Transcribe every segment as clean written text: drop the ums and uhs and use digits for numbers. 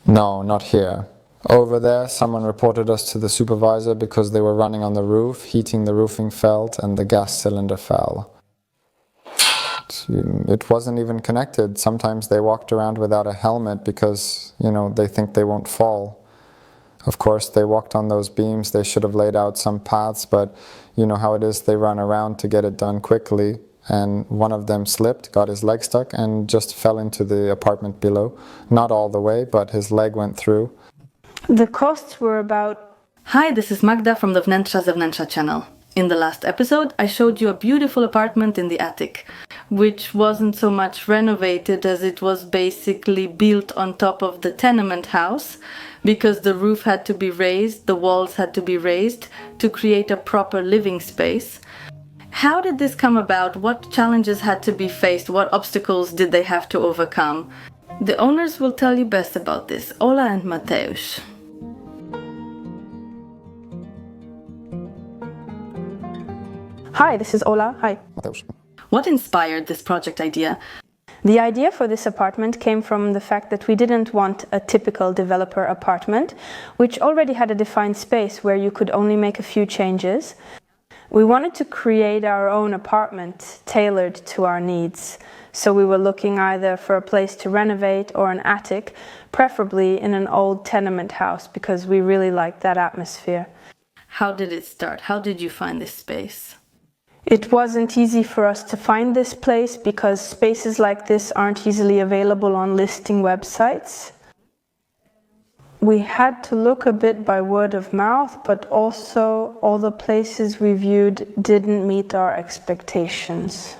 No, not here. Over there, someone reported us to the supervisor because they were running on the roof, heating the roofing felt, and the gas cylinder fell. It wasn't even connected. Sometimes they walked around without a helmet because, they think they won't fall. Of course, they walked on those beams. They should have laid out some paths, but you know how it is. They run around to get it done quickly, and one of them slipped, got his leg stuck, and just fell into the apartment below. Not all the way, but his leg went through. The costs were about... Hi, this is Magda from the wnetrzazewnetrza channel. In the last episode, I showed you a beautiful apartment in the attic, which wasn't so much renovated as it was basically built on top of the tenement house, because the roof had to be raised, the walls had to be raised to create a proper living space. How did this come about? What challenges had to be faced? What obstacles did they have to overcome? The owners will tell you best about this, Ola and Mateusz. Hi, this is Ola. Hi. Mateusz. What inspired this project idea? The idea for this apartment came from the fact that we didn't want a typical developer apartment, which already had a defined space where you could only make a few changes. We wanted to create our own apartment tailored to our needs. So we were looking either for a place to renovate or an attic, preferably in an old tenement house, because we really liked that atmosphere. How did it start? How did you find this space? It wasn't easy for us to find this place because spaces like this aren't easily available on listing websites. We had to look a bit by word of mouth, but also all the places we viewed didn't meet our expectations.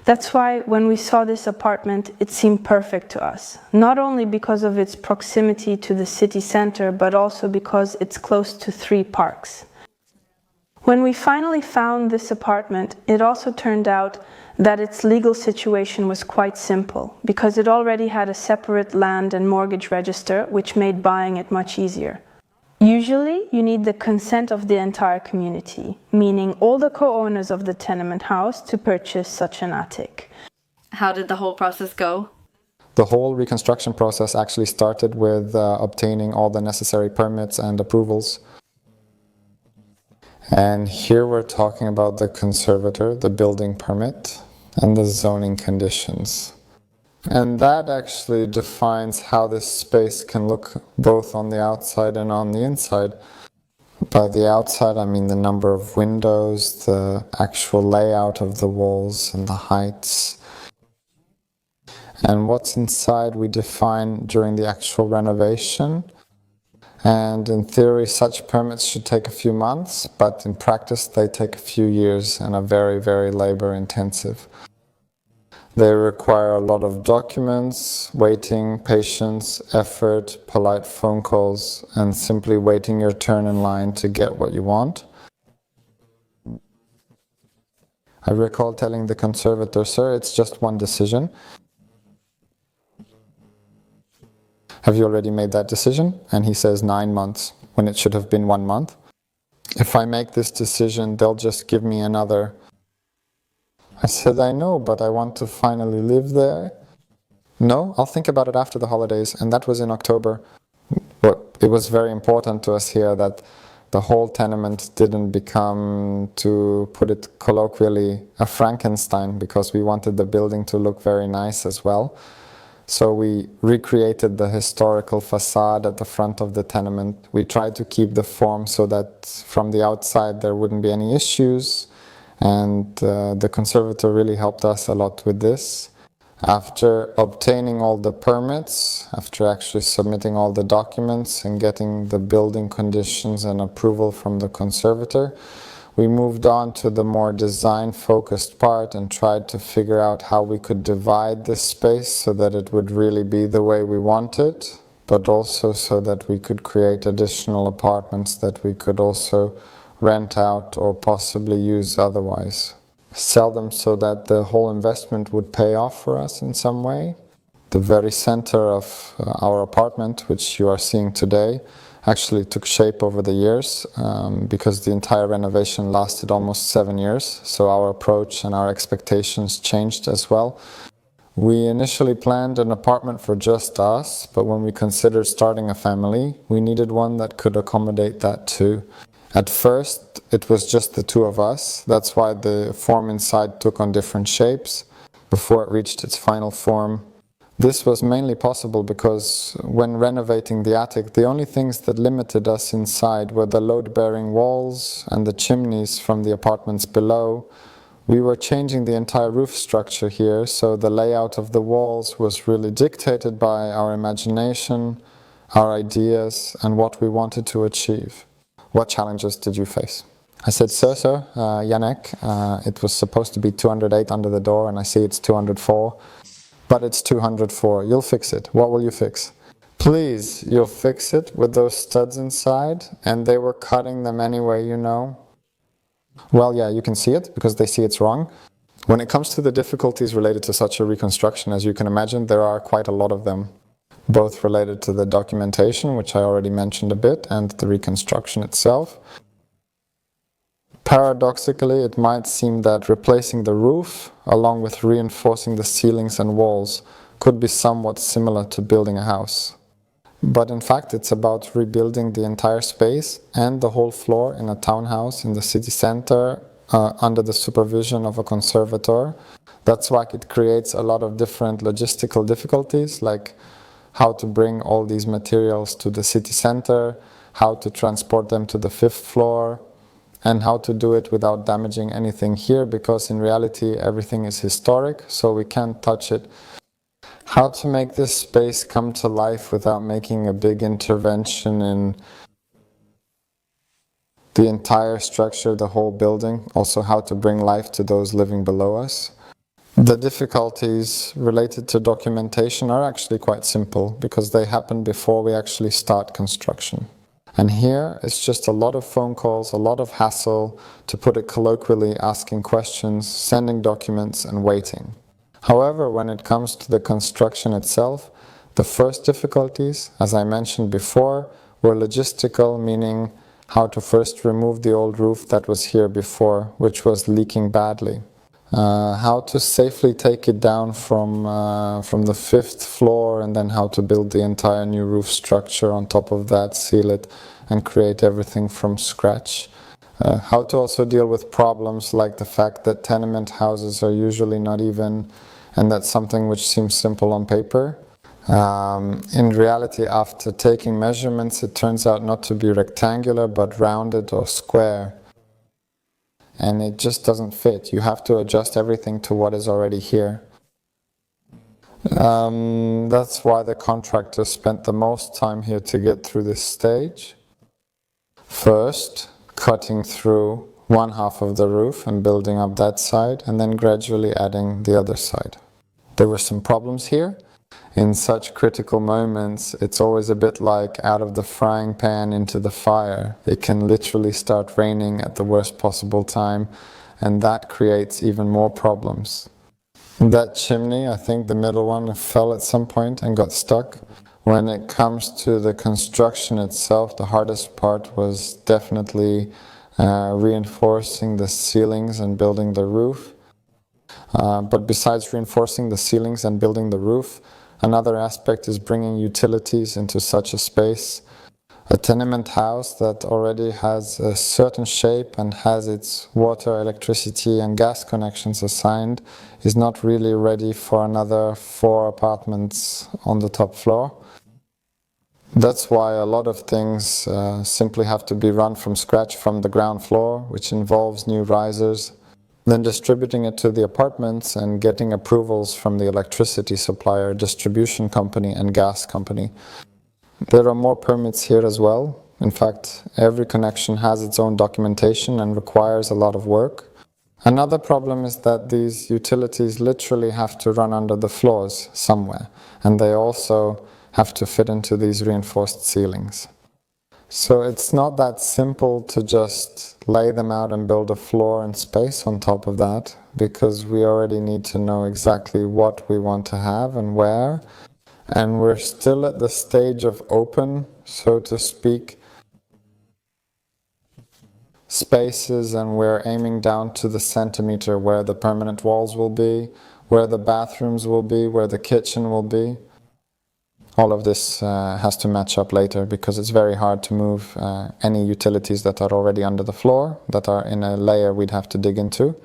That's why when we saw this apartment, it seemed perfect to us. Not only because of its proximity to the city center, but also because it's close to 3 parks. When we finally found this apartment, it also turned out that its legal situation was quite simple, because it already had a separate land and mortgage register, which made buying it much easier. Usually, you need the consent of the entire community, meaning all the co-owners of the tenement house, to purchase such an attic. How did the whole process go? The whole reconstruction process actually started with obtaining all the necessary permits and approvals. And here we're talking about the conservator, the building permit, and the zoning conditions. And that actually defines how this space can look both on the outside and on the inside. By the outside, I mean the number of windows, the actual layout of the walls and the heights. And what's inside we define during the actual renovation. And in theory, such permits should take a few months, but in practice they take a few years and are very, very labor intensive. They require a lot of documents, waiting, patience, effort, polite phone calls, and simply waiting your turn in line to get what you want. I recall telling the conservator, "Sir, it's just one decision." "Have you already made that decision?" And he says 9 months, when it should have been 1 month. "If I make this decision, they'll just give me another." I said, "I know, but I want to finally live there." "No, I'll think about it after the holidays." And that was in October. But it was very important to us here that the whole tenement didn't become, to put it colloquially, a Frankenstein, because we wanted the building to look very nice as well. So we recreated the historical facade at the front of the tenement. We tried to keep the form so that from the outside there wouldn't be any issues. And the conservator really helped us a lot with this. After obtaining all the permits, after actually submitting all the documents and getting the building conditions and approval from the conservator, we moved on to the more design-focused part and tried to figure out how we could divide this space so that it would really be the way we wanted, but also so that we could create additional apartments that we could also rent out or possibly use otherwise. Sell them so that the whole investment would pay off for us in some way. The very center of our apartment, which you are seeing today, actually took shape over the years because the entire renovation lasted almost 7 years. So our approach and our expectations changed as well. We initially planned an apartment for just us, but when we considered starting a family, we needed one that could accommodate that too. At first, it was just the two of us. That's why the form inside took on different shapes before it reached its final form. This was mainly possible because when renovating the attic, the only things that limited us inside were the load-bearing walls and the chimneys from the apartments below. We were changing the entire roof structure here, so the layout of the walls was really dictated by our imagination, our ideas, and what we wanted to achieve. What challenges did you face? I said, sir, Yannick, it was supposed to be 208 under the door, and I see it's 204, but it's 204. You'll fix it. What will you fix? Please, you'll fix it with those studs inside, and they were cutting them anyway, you know. Well, yeah, you can see it because they see it's wrong. When it comes to the difficulties related to such a reconstruction, as you can imagine, there are quite a lot of them, both related to the documentation, which I already mentioned a bit, and the reconstruction itself. Paradoxically, it might seem that replacing the roof, along with reinforcing the ceilings and walls, could be somewhat similar to building a house. But in fact, it's about rebuilding the entire space and the whole floor in a townhouse in the city center under the supervision of a conservator. That's why it creates a lot of different logistical difficulties, like how to bring all these materials to the city center, how to transport them to the 5th floor, and how to do it without damaging anything here, because in reality everything is historic, so we can't touch it. How to make this space come to life without making a big intervention in the entire structure, the whole building. Also how to bring life to those living below us. The difficulties related to documentation are actually quite simple because they happen before we actually start construction. And here it's just a lot of phone calls, a lot of hassle, to put it colloquially, asking questions, sending documents and waiting. However, when it comes to the construction itself, the first difficulties, as I mentioned before, were logistical, meaning how to first remove the old roof that was here before, which was leaking badly. How to safely take it down from the 5th floor, and then how to build the entire new roof structure on top of that, seal it, and create everything from scratch. How to also deal with problems like the fact that tenement houses are usually not even, and that's something which seems simple on paper. In reality, after taking measurements, it turns out not to be rectangular, but rounded or square. And it just doesn't fit. You have to adjust everything to what is already here. That's why the contractor spent the most time here to get through this stage. First, cutting through one half of the roof and building up that side, and then gradually adding the other side. There were some problems here. In such critical moments, it's always a bit like out of the frying pan into the fire. It can literally start raining at the worst possible time, and that creates even more problems. That chimney, I think the middle one, fell at some point and got stuck. When it comes to the construction itself, the hardest part was definitely reinforcing the ceilings and building the roof. But besides reinforcing the ceilings and building the roof, another aspect is bringing utilities into such a space. A tenement house that already has a certain shape and has its water, electricity and gas connections assigned is not really ready for another 4 apartments on the top floor. That's why a lot of things simply have to be run from scratch from the ground floor, which involves new risers, then distributing it to the apartments and getting approvals from the electricity supplier, distribution company and gas company. There are more permits here as well. In fact, every connection has its own documentation and requires a lot of work. Another problem is that these utilities literally have to run under the floors somewhere, and they also have to fit into these reinforced ceilings. So it's not that simple to just lay them out and build a floor and space on top of that, because we already need to know exactly what we want to have and where. And we're still at the stage of open, so to speak, spaces, and we're aiming down to the centimeter where the permanent walls will be, where the bathrooms will be, where the kitchen will be. All of this has to match up later because it's very hard to move any utilities that are already under the floor, that are in a layer we'd have to dig into.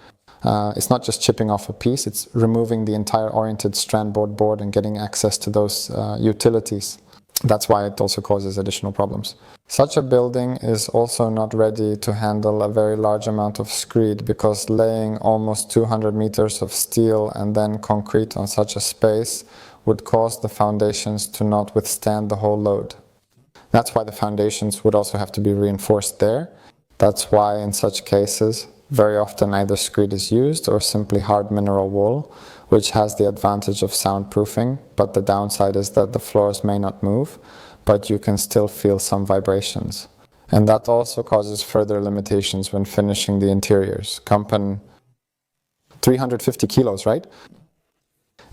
It's not just chipping off a piece, it's removing the entire oriented strand board and getting access to those utilities. That's why it also causes additional problems. Such a building is also not ready to handle a very large amount of screed because laying almost 200 meters of steel and then concrete on such a space would cause the foundations to not withstand the whole load. That's why the foundations would also have to be reinforced there. That's why in such cases, very often either screed is used or simply hard mineral wool, which has the advantage of soundproofing, but the downside is that the floors may not move, but you can still feel some vibrations. And that also causes further limitations when finishing the interiors. 350 kilos, right?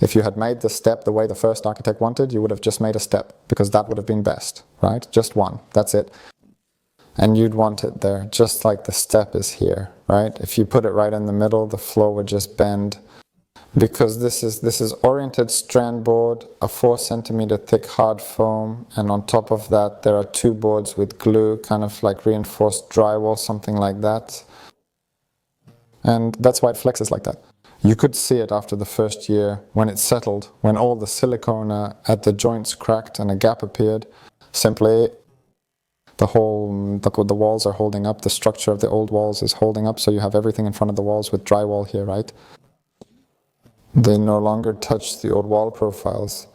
If you had made the step the way the first architect wanted, you would have just made a step, because that would have been best, right? Just one, that's it. And you'd want it there, just like the step is here, right? If you put it right in the middle, the floor would just bend. Because this is oriented strand board, a 4 centimeter thick hard foam, and on top of that there are 2 boards with glue, kind of like reinforced drywall, something like that. And that's why it flexes like that. You could see it after the first year when it settled, when all the silicone at the joints cracked and a gap appeared. Simply the walls are holding up, the structure of the old walls is holding up, so you have everything in front of the walls with drywall here, right? They no longer touch the old wall profiles.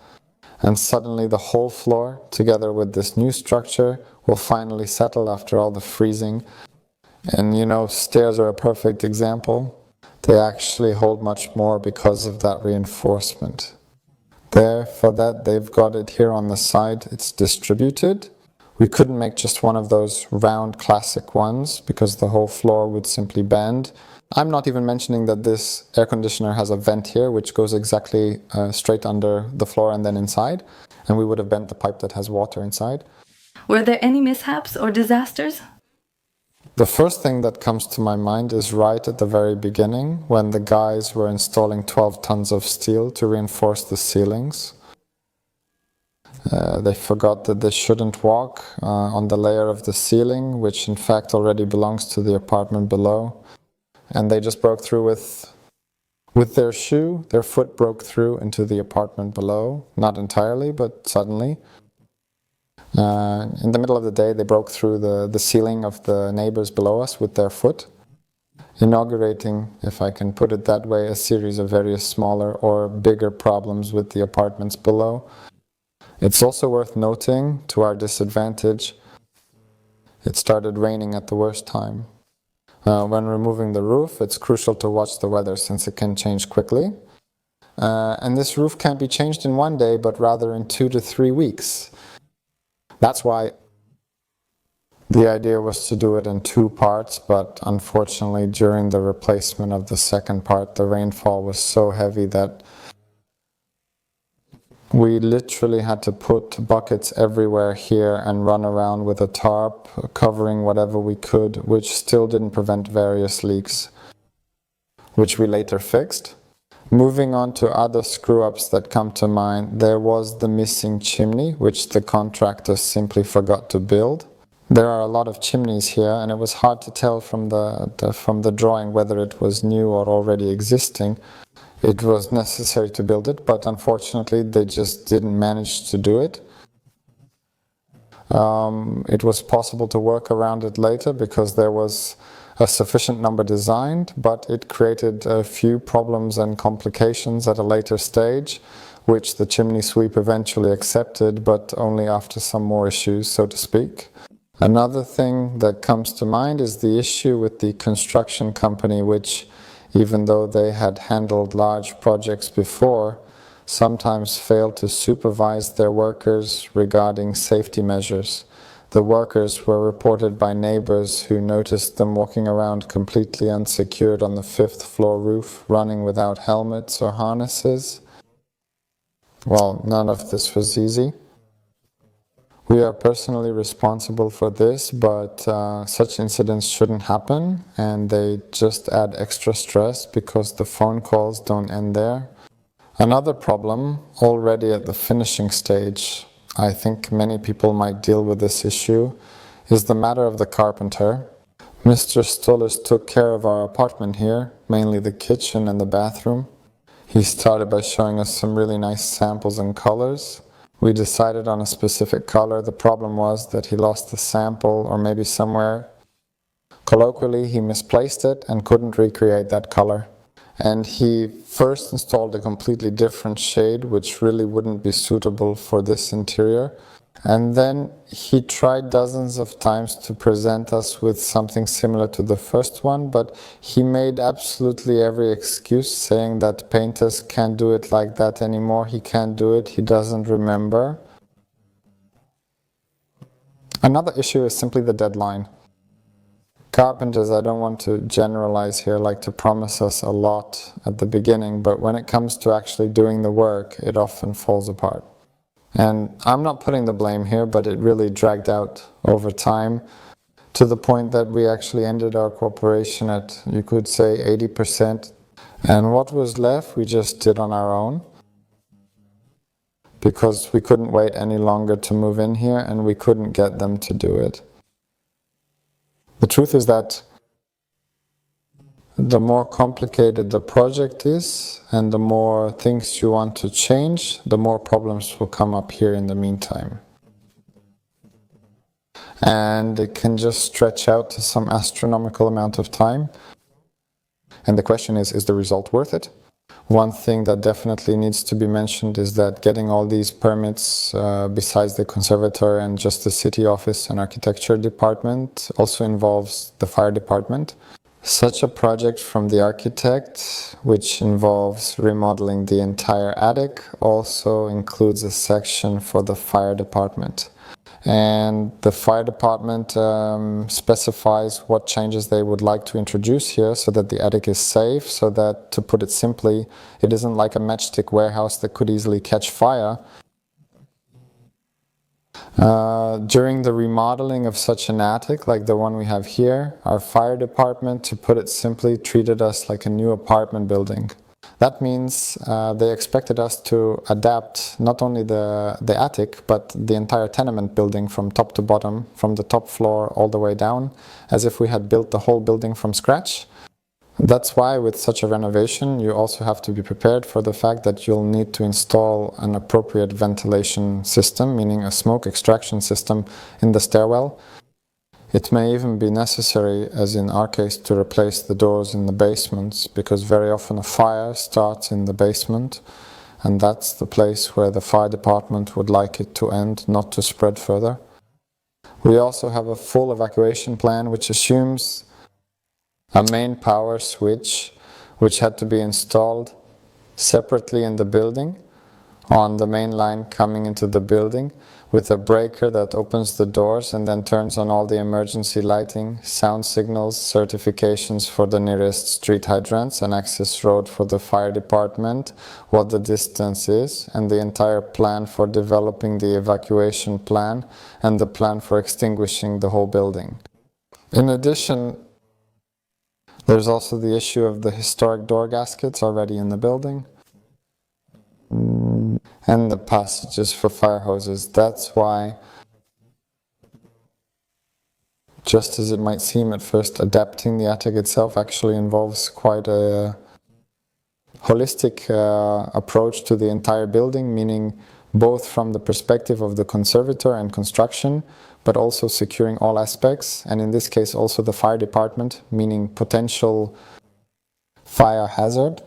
And suddenly the whole floor, together with this new structure, will finally settle after all the freezing. And you know, stairs are a perfect example. They actually hold much more because of that reinforcement. There, for that, they've got it here on the side, it's distributed. We couldn't make just one of those round classic ones because the whole floor would simply bend. I'm not even mentioning that this air conditioner has a vent here which goes exactly straight under the floor and then inside, and we would have bent the pipe that has water inside. Were there any mishaps or disasters? The first thing that comes to my mind is right at the very beginning when the guys were installing 12 tons of steel to reinforce the ceilings. They forgot that they shouldn't walk on the layer of the ceiling, which in fact already belongs to the apartment below. And they just broke through with their shoe. Their foot broke through into the apartment below. Not entirely, but suddenly. In the middle of the day, they broke through the ceiling of the neighbors below us with their foot, inaugurating, if I can put it that way, a series of various smaller or bigger problems with the apartments below. It's also worth noting, to our disadvantage, it started raining at the worst time. When removing the roof, it's crucial to watch the weather since it can change quickly. And this roof can't be changed in one day, but rather in 2 to 3 weeks. That's why the idea was to do it in 2 parts, but unfortunately during the replacement of the second part, the rainfall was so heavy that we literally had to put buckets everywhere here and run around with a tarp, covering whatever we could, which still didn't prevent various leaks, which we later fixed. Moving on to other screw-ups that come to mind, there was the missing chimney, which the contractor simply forgot to build. There are a lot of chimneys here, and it was hard to tell from the drawing whether it was new or already existing. It was necessary to build it, but unfortunately they just didn't manage to do it. It was possible to work around it later because there was a sufficient number designed, but it created a few problems and complications at a later stage, which the chimney sweep eventually accepted, but only after some more issues, so to speak. Another thing that comes to mind is the issue with the construction company, which, even though they had handled large projects before, sometimes failed to supervise their workers regarding safety measures. The workers were reported by neighbors who noticed them walking around completely unsecured on the 5th floor roof, running without helmets or harnesses. Well, none of this was easy. We are personally responsible for this, but such incidents shouldn't happen, and they just add extra stress because the phone calls don't end there. Another problem, already at the finishing stage, I think many people might deal with this issue, is the matter of the carpenter. Mr. Stollers took care of our apartment here, mainly the kitchen and the bathroom. He started by showing us some really nice samples and colors. We decided on a specific color. The problem was that he lost the sample, or maybe somewhere colloquially he misplaced it and couldn't recreate that color. And he first installed a completely different shade, which really wouldn't be suitable for this interior. And then he tried dozens of times to present us with something similar to the first one, but he made absolutely every excuse, saying that painters can't do it like that anymore, he can't do it, he doesn't remember. Another issue is simply the deadline. Carpenters, I don't want to generalize here, like to promise us a lot at the beginning, but when it comes to actually doing the work, it often falls apart. And I'm not putting the blame here, but it really dragged out over time to the point that we actually ended our cooperation at, you could say, 80%. And what was left, we just did on our own, because we couldn't wait any longer to move in here and we couldn't get them to do it. The truth is that the more complicated the project is and the more things you want to change, the more problems will come up here in the meantime. And it can just stretch out to some astronomical amount of time. And the question is the result worth it? One thing that definitely needs to be mentioned is that getting all these permits, besides the conservator and just the city office and architecture department, also involves the fire department. Such a project from the architect, which involves remodeling the entire attic, also includes a section for the fire department. And the fire department specifies what changes they would like to introduce here so that the attic is safe, so that, to put it simply, it isn't like a matchstick warehouse that could easily catch fire. During the remodeling of such an attic like the one we have here, our fire department, to put it simply, treated us like a new apartment building. That means they expected us to adapt not only the attic, but the entire tenement building from top to bottom, from the top floor all the way down, as if we had built the whole building from scratch. That's why with such a renovation you also have to be prepared for the fact that you'll need to install an appropriate ventilation system, meaning a smoke extraction system in the stairwell. It may even be necessary, as in our case, to replace the doors in the basements, because very often a fire starts in the basement, and that's the place where the fire department would like it to end, not to spread further. We also have a full evacuation plan, which assumes a main power switch, which had to be installed separately in the building, on the main line coming into the building, with a breaker that opens the doors and then turns on all the emergency lighting, sound signals, certifications for the nearest street hydrants, an access road for the fire department, what the distance is, and the entire plan for developing the evacuation plan and the plan for extinguishing the whole building. In addition, there's also the issue of the historic door gaskets already in the building, and the passages for fire hoses. That's why, just as it might seem at first, adapting the attic itself actually involves quite a holistic approach to the entire building, meaning both from the perspective of the conservator and construction, but also securing all aspects, and in this case also the fire department, meaning potential fire hazard.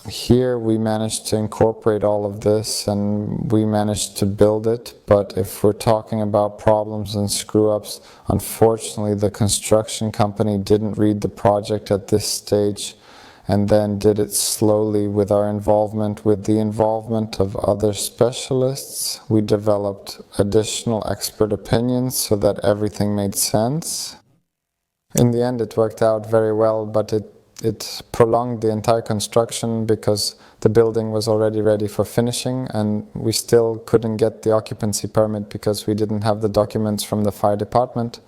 Here we managed to incorporate all of this and we managed to build it, but if we're talking about problems and screw-ups, unfortunately the construction company didn't read the project at this stage and then did it slowly with our involvement, with the involvement of other specialists. We developed additional expert opinions so that everything made sense. In the end it worked out very well, but it prolonged the entire construction because the building was already ready for finishing and we still couldn't get the occupancy permit because we didn't have the documents from the fire department,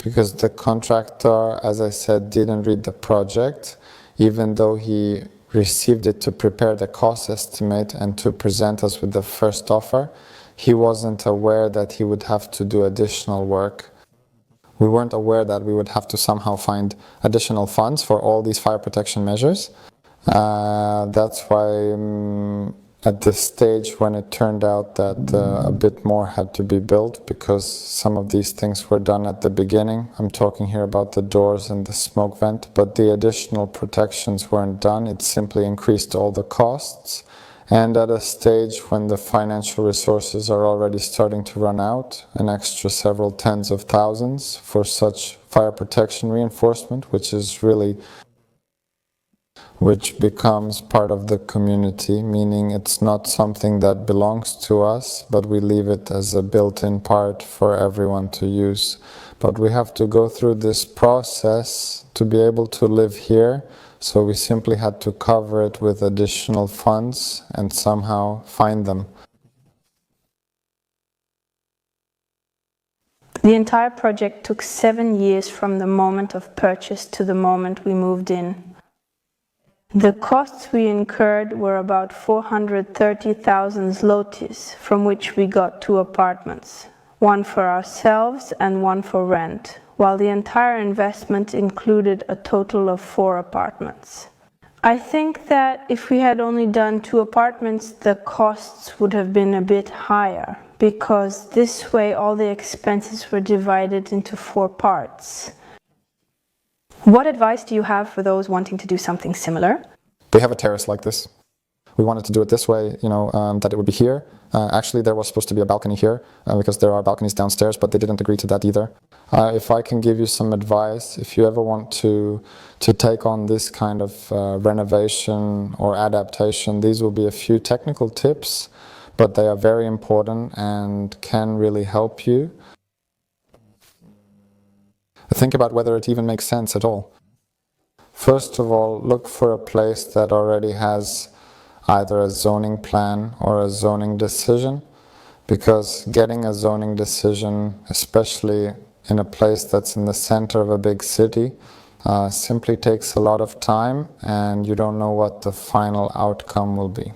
because the contractor, as I said, didn't read the project, even though he received it to prepare the cost estimate and to present us with the first offer, he wasn't aware that he would have to do additional work. We weren't aware that we would have to somehow find additional funds for all these fire protection measures. That's why at this stage, when it turned out that a bit more had to be built, because some of these things were done at the beginning. I'm talking here about the doors and the smoke vent, but the additional protections weren't done. It simply increased all the costs. And at a stage when the financial resources are already starting to run out, an extra several tens of thousands for such fire protection reinforcement, which becomes part of the community, meaning it's not something that belongs to us, but we leave it as a built-in part for everyone to use. But we have to go through this process to be able to live here, so we simply had to cover it with additional funds and somehow find them. The entire project took 7 years from the moment of purchase to the moment we moved in. The costs we incurred were about 430,000 zlotys, from which we got 2 apartments, one for ourselves and one for rent, while the entire investment included a total of 4 apartments. I think that if we had only done 2 apartments, the costs would have been a bit higher, because this way all the expenses were divided into 4 parts. What advice do you have for those wanting to do something similar? We have a terrace like this. We wanted to do it this way, that it would be here. Actually, there was supposed to be a balcony here, because there are balconies downstairs, but they didn't agree to that either. If I can give you some advice, if you ever want to take on this kind of renovation or adaptation, these will be a few technical tips, but they are very important and can really help you. Think about whether it even makes sense at all. First of all, look for a place that already has either a zoning plan or a zoning decision, because getting a zoning decision, especially in a place that's in the center of a big city, simply takes a lot of time, and you don't know what the final outcome will be.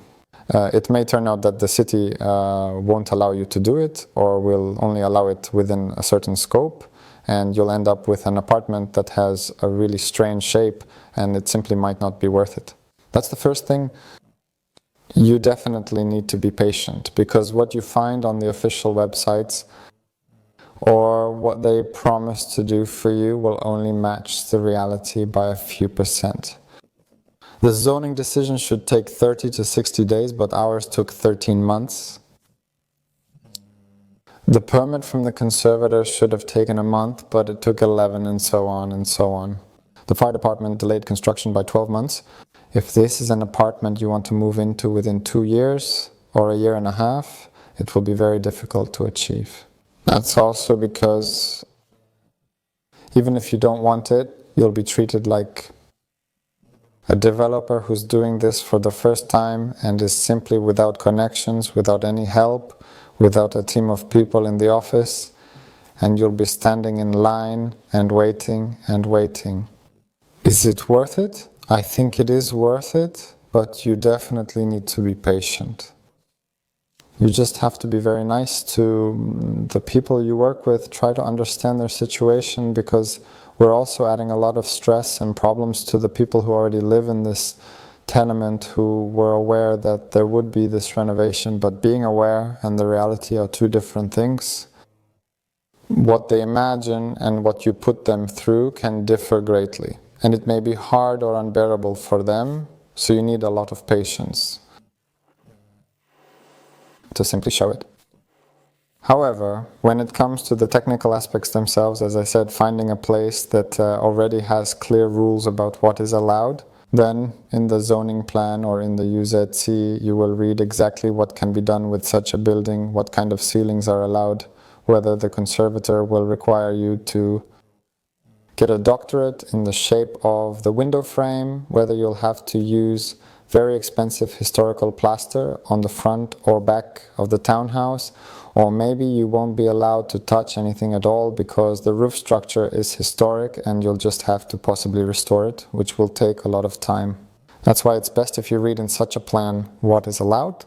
It may turn out that the city won't allow you to do it, or will only allow it within a certain scope, and you'll end up with an apartment that has a really strange shape, and it simply might not be worth it. That's the first thing. You definitely need to be patient, because what you find on the official websites or what they promise to do for you will only match the reality by a few %. The zoning decision should take 30 to 60 days, but ours took 13 months. The permit from the conservator should have taken a month, but it took 11, and so on and so on. The fire department delayed construction by 12 months. If this is an apartment you want to move into within 2 years or a year and a half, it will be very difficult to achieve. That's also because even if you don't want it, you'll be treated like a developer who's doing this for the first time and is simply without connections, without any help, without a team of people in the office, and you'll be standing in line and waiting and waiting. Is it worth it? I think it is worth it, but you definitely need to be patient. You just have to be very nice to the people you work with, try to understand their situation, because we're also adding a lot of stress and problems to the people who already live in this tenement, who were aware that there would be this renovation, but being aware and the reality are 2 different things. What they imagine and what you put them through can differ greatly, and it may be hard or unbearable for them, so you need a lot of patience to simply show it. However, when it comes to the technical aspects themselves, as I said, finding a place that already has clear rules about what is allowed, then in the zoning plan or in the UZC you will read exactly what can be done with such a building, what kind of ceilings are allowed, whether the conservator will require you to get a doctorate in the shape of the window frame, whether you'll have to use very expensive historical plaster on the front or back of the townhouse, or maybe you won't be allowed to touch anything at all because the roof structure is historic and you'll just have to possibly restore it, which will take a lot of time. That's why it's best if you read in such a plan what is allowed.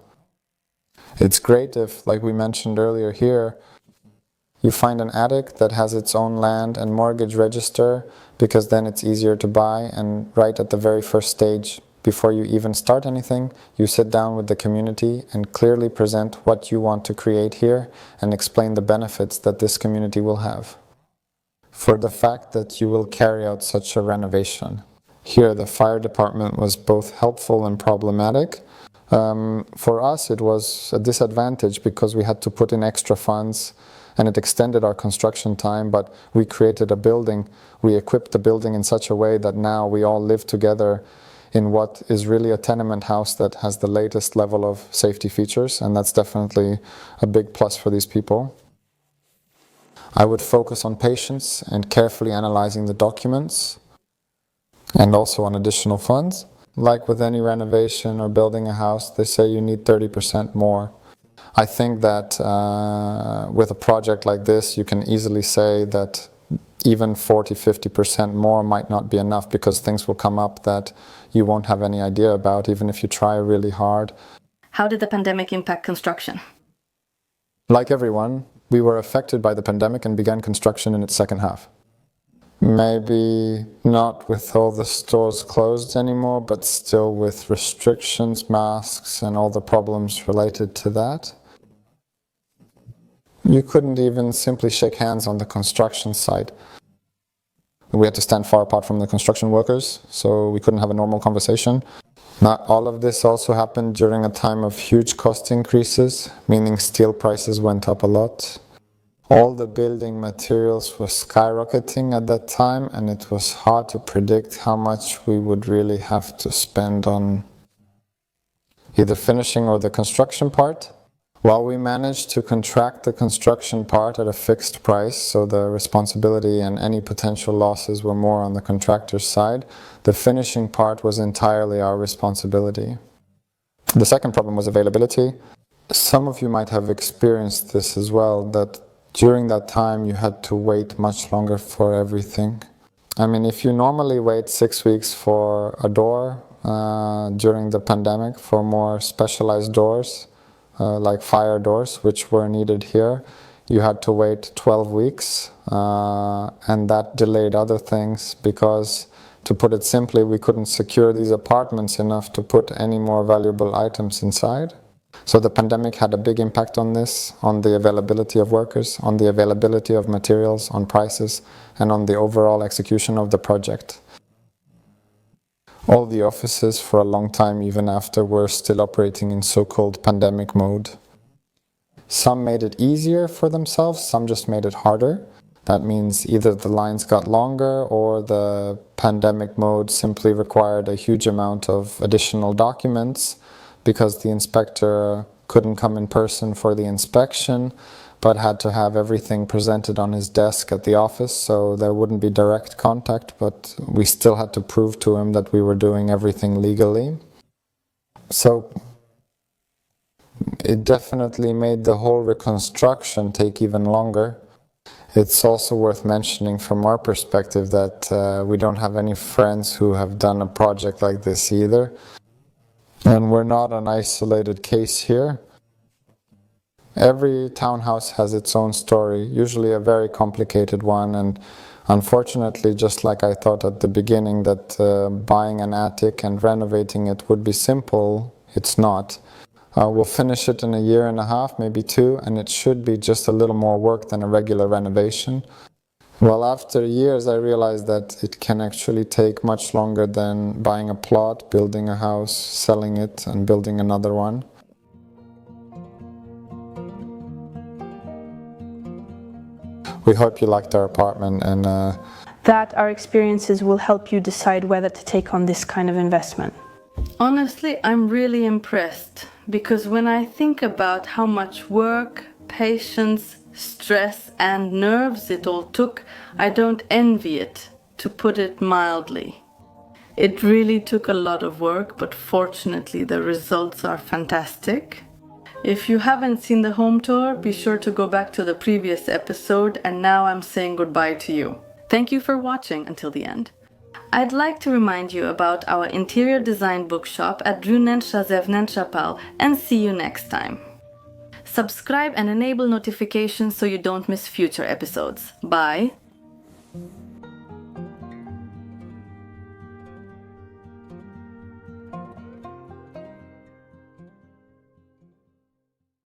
It's great if, like we mentioned earlier here, you find an attic that has its own land and mortgage register, because then it's easier to buy, and right at the very first stage, before you even start anything, you sit down with the community and clearly present what you want to create here and explain the benefits that this community will have for the fact that you will carry out such a renovation. Here the fire department was both helpful and problematic. For us it was a disadvantage because we had to put in extra funds and it extended our construction time, but we created a building. We equipped the building in such a way that now we all live together in what is really a tenement house that has the latest level of safety features, and that's definitely a big plus for these people. I would focus on patience and carefully analyzing the documents, and also on additional funds. Like with any renovation or building a house, they say you need 30% more. I think that with a project like this, you can easily say that even 40-50% more might not be enough, because things will come up that you won't have any idea about, even if you try really hard. How did the pandemic impact construction? Like everyone, we were affected by the pandemic and began construction in its second half. Maybe not with all the stores closed anymore, but still with restrictions, masks, and all the problems related to that. You couldn't even simply shake hands on the construction site. We had to stand far apart from the construction workers, so we couldn't have a normal conversation. Not all of this also happened during a time of huge cost increases, meaning steel prices went up a lot. All the building materials were skyrocketing at that time, and it was hard to predict how much we would really have to spend on either finishing or the construction part. While we managed to contract the construction part at a fixed price, so the responsibility and any potential losses were more on the contractor's side, the finishing part was entirely our responsibility. The second problem was availability. Some of you might have experienced this as well, that during that time you had to wait much longer for everything. I mean, if you normally wait 6 weeks for a door during the pandemic, for more specialized doors, like fire doors, which were needed here, you had to wait 12 weeks, and that delayed other things because, to put it simply, we couldn't secure these apartments enough to put any more valuable items inside. So the pandemic had a big impact on this, on the availability of workers, on the availability of materials, on prices, and on the overall execution of the project. All the offices for a long time, even after, were still operating in so-called pandemic mode. Some made it easier for themselves, some just made it harder. That means either the lines got longer or the pandemic mode simply required a huge amount of additional documents because the inspector couldn't come in person for the inspection, but had to have everything presented on his desk at the office, so there wouldn't be direct contact, but we still had to prove to him that we were doing everything legally. So it definitely made the whole reconstruction take even longer. It's also worth mentioning from our perspective that we don't have any friends who have done a project like this either. And we're not an isolated case here. Every townhouse has its own story, usually a very complicated one, and unfortunately, just like I thought at the beginning that buying an attic and renovating it would be simple, it's not. We'll finish it in a year and a half, maybe 2, and it should be just a little more work than a regular renovation. Well, after years I realized that it can actually take much longer than buying a plot, building a house, selling it, and building another one. We hope you liked our apartment, and that our experiences will help you decide whether to take on this kind of investment. Honestly, I'm really impressed, because when I think about how much work, patience, stress and nerves it all took, I don't envy it, to put it mildly. It really took a lot of work, but fortunately the results are fantastic. If you haven't seen the home tour, be sure to go back to the previous episode, and now I'm saying goodbye to you. Thank you for watching until the end. I'd like to remind you about our interior design bookshop at wnetrzazewnetrzaofficial and see you next time. Subscribe and enable notifications so you don't miss future episodes. Bye!